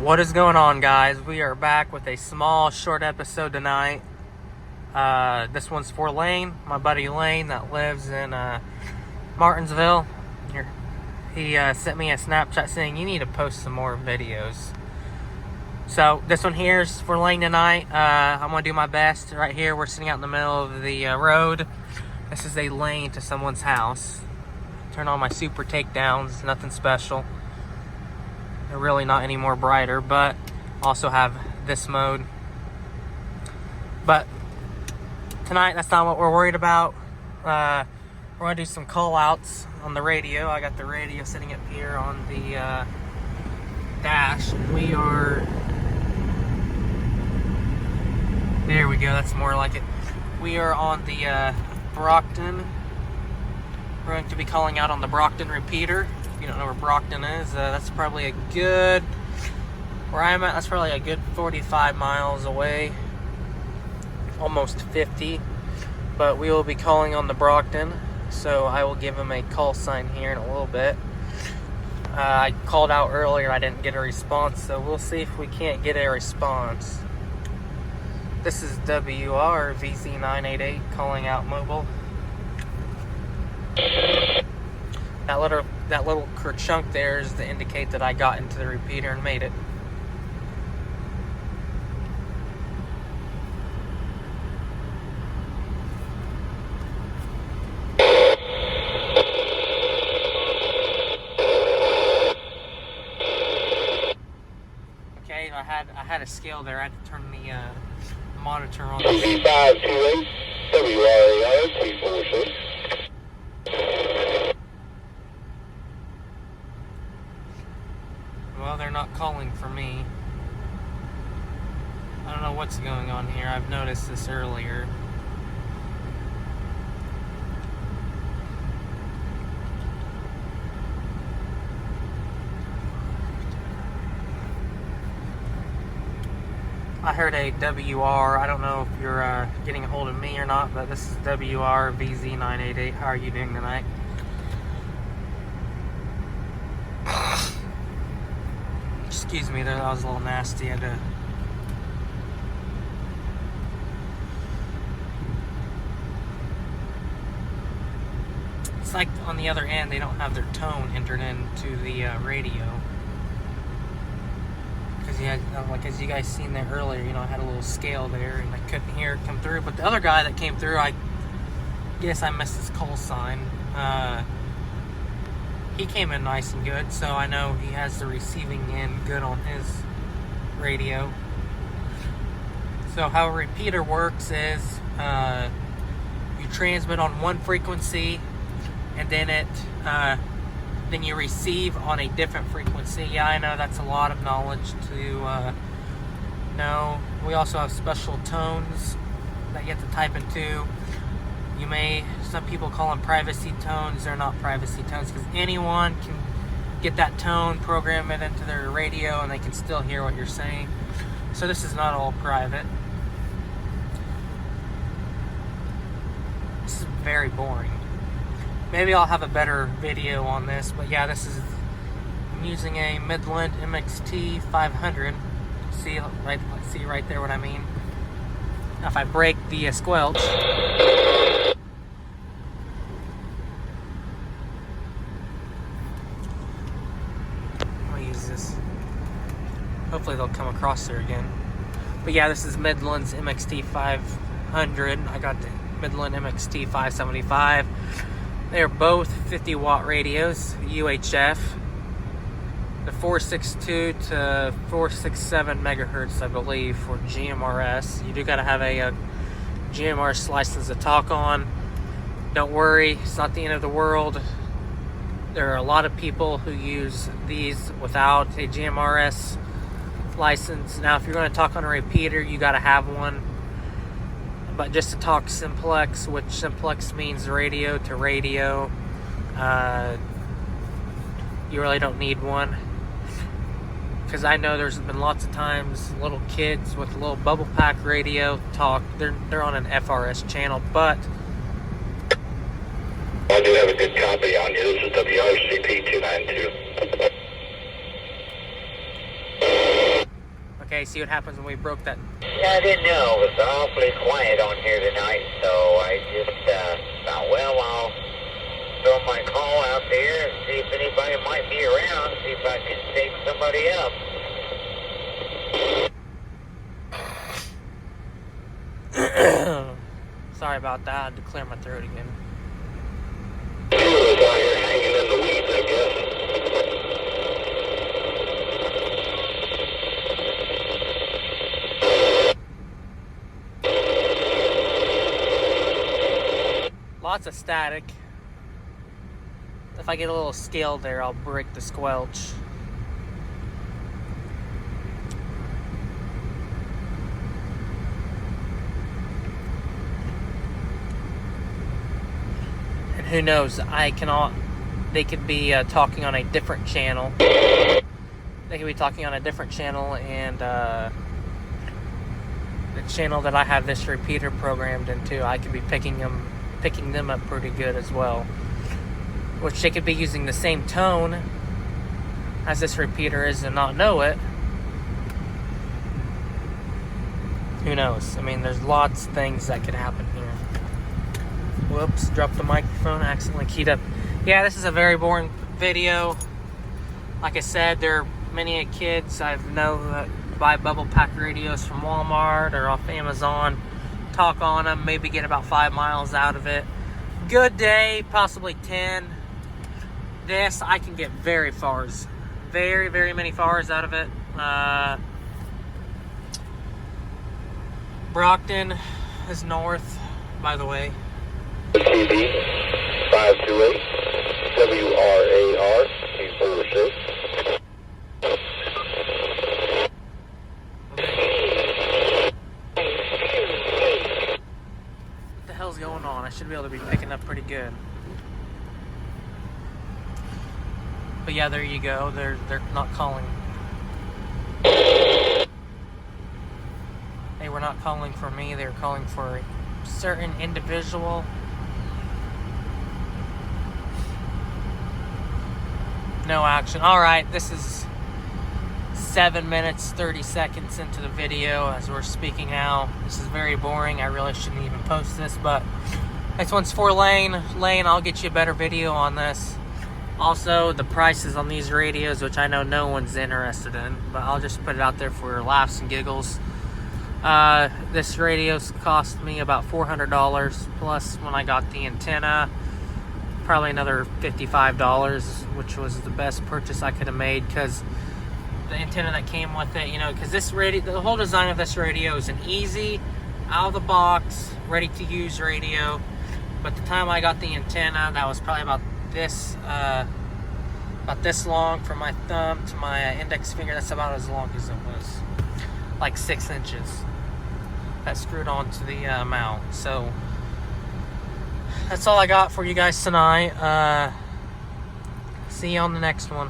What is going on, guys? We are back with a small, short episode tonight. This one's for Lane, my buddy Lane that lives in Martinsville. He sent me a Snapchat saying you need to post some more videos. So this one here is for Lane tonight. I'm going to do my best. Right here, we're sitting out in the middle of the road. This is a lane to someone's house. Turn on my super takedowns, nothing special. They're really not any more brighter, but also have this mode. But tonight, that's not what we're worried about. We're going to do some call outs on the radio. I got the radio sitting up here on the dash. We are... There we go, that's more like it. We are on the Brockton. We're going to be calling out on the Brockton repeater. If you don't know where Brockton is, that's probably a good, where I'm at, that's probably a good 45 miles away, almost 50, but we will be calling on the Brockton, so I will give him a call sign here in a little bit. I called out earlier, I didn't get a response, so we'll see if we can't get a response. This is WR VZ988 calling out mobile. That little kerchunk there is to indicate that I got into the repeater and made it. Okay, I had a scale there. I had to turn the monitor on. 528 WRAR 346. Well, they're not calling for me. I don't know what's going on here. I've noticed this earlier. I heard a WR. I don't know if you're getting a hold of me or not, but this is WR VZ988. How are you doing tonight? Excuse me, that was a little nasty. I had to... It's like on the other end, they don't have their tone entered into the radio. Because as you guys seen there earlier, I had a little scale there, and I couldn't hear it come through. But the other guy that came through, I guess I missed his call sign. He came in nice and good, so I know he has the receiving end good on his radio. So how a repeater works is you transmit on one frequency, and then then you receive on a different frequency. Yeah, I know that's a lot of knowledge to know. We also have special tones that you have to type into. Some people call them privacy tones. They're not privacy tones because anyone can get that tone, program it into their radio, and they can still hear what you're saying. So this is not all private. This is very boring. Maybe I'll have a better video on this, but yeah, I'm using a Midlands MXT500. See right there what I mean? Now if I break the squelch, hopefully they'll come across there again. But yeah, this is Midlands MXT500. I got the Midlands MXT575. They're both 50 watt radios, UHF. The 462 to 467 megahertz, I believe, for GMRS. You do gotta have a GMRS license to talk on. Don't worry, it's not the end of the world. There are a lot of people who use these without a GMRS license. Now, if you're going to talk on a repeater, you got to have one. But just to talk simplex, which simplex means radio to radio, you really don't need one. Because I know there's been lots of times little kids with a little bubble pack radio talk. They're on an FRS channel, but I do have a good copy on you. This is WRCP 292. Okay, see what happens when we broke that. Yeah, I didn't know. It was awfully quiet on here tonight, so I just thought, well, I'll throw my call out there and see if anybody might be around, see if I can take somebody up. Sorry about that. I had to clear my throat again. Two of us out here hanging in the weeds, I guess. Lots of static. If I get a little scale there, I'll break the squelch. And who knows, they could be talking on a different channel. They could be talking on a different channel, and the channel that I have this repeater programmed into, I could be picking them up pretty good as well. Which they could be using the same tone as this repeater is and not know it. Who knows? I mean, there's lots of things that could happen here. Whoops, dropped the microphone, accidentally keyed up. Yeah, this is a very boring video. Like I said, there are many kids I know that buy bubble pack radios from Walmart or off Amazon, talk on them, maybe get about 5 miles out of it. Good day, possibly 10. This, I can get very fars. Very, very many fars out of it. Brockton is north, by the way. TV 528 WRAR 246. What the hell's going on? I should be able to be picking up pretty good. But yeah, there you go. They're not calling. They were not calling for me. They were calling for a certain individual. No action. All right, this is 7 minutes 30 seconds into the video as we're speaking now. This is very boring. I really shouldn't even post this, but this one's for Lane. Lane, I'll get you a better video on this. Also, the prices on these radios, which I know no one's interested in, but I'll just put it out there for laughs and giggles. This radio's cost me about $400, plus when I got the antenna, probably another $55, which was the best purchase I could have made, because the antenna that came with it, you know, because this radio, the whole design of this radio is an easy, out of the box, ready to use radio. But the time I got the antenna, that was probably about this long from my thumb to my index finger. That's about as long as it was, like 6 inches. That screwed onto the mount. So that's all I got for you guys tonight. See you on the next one.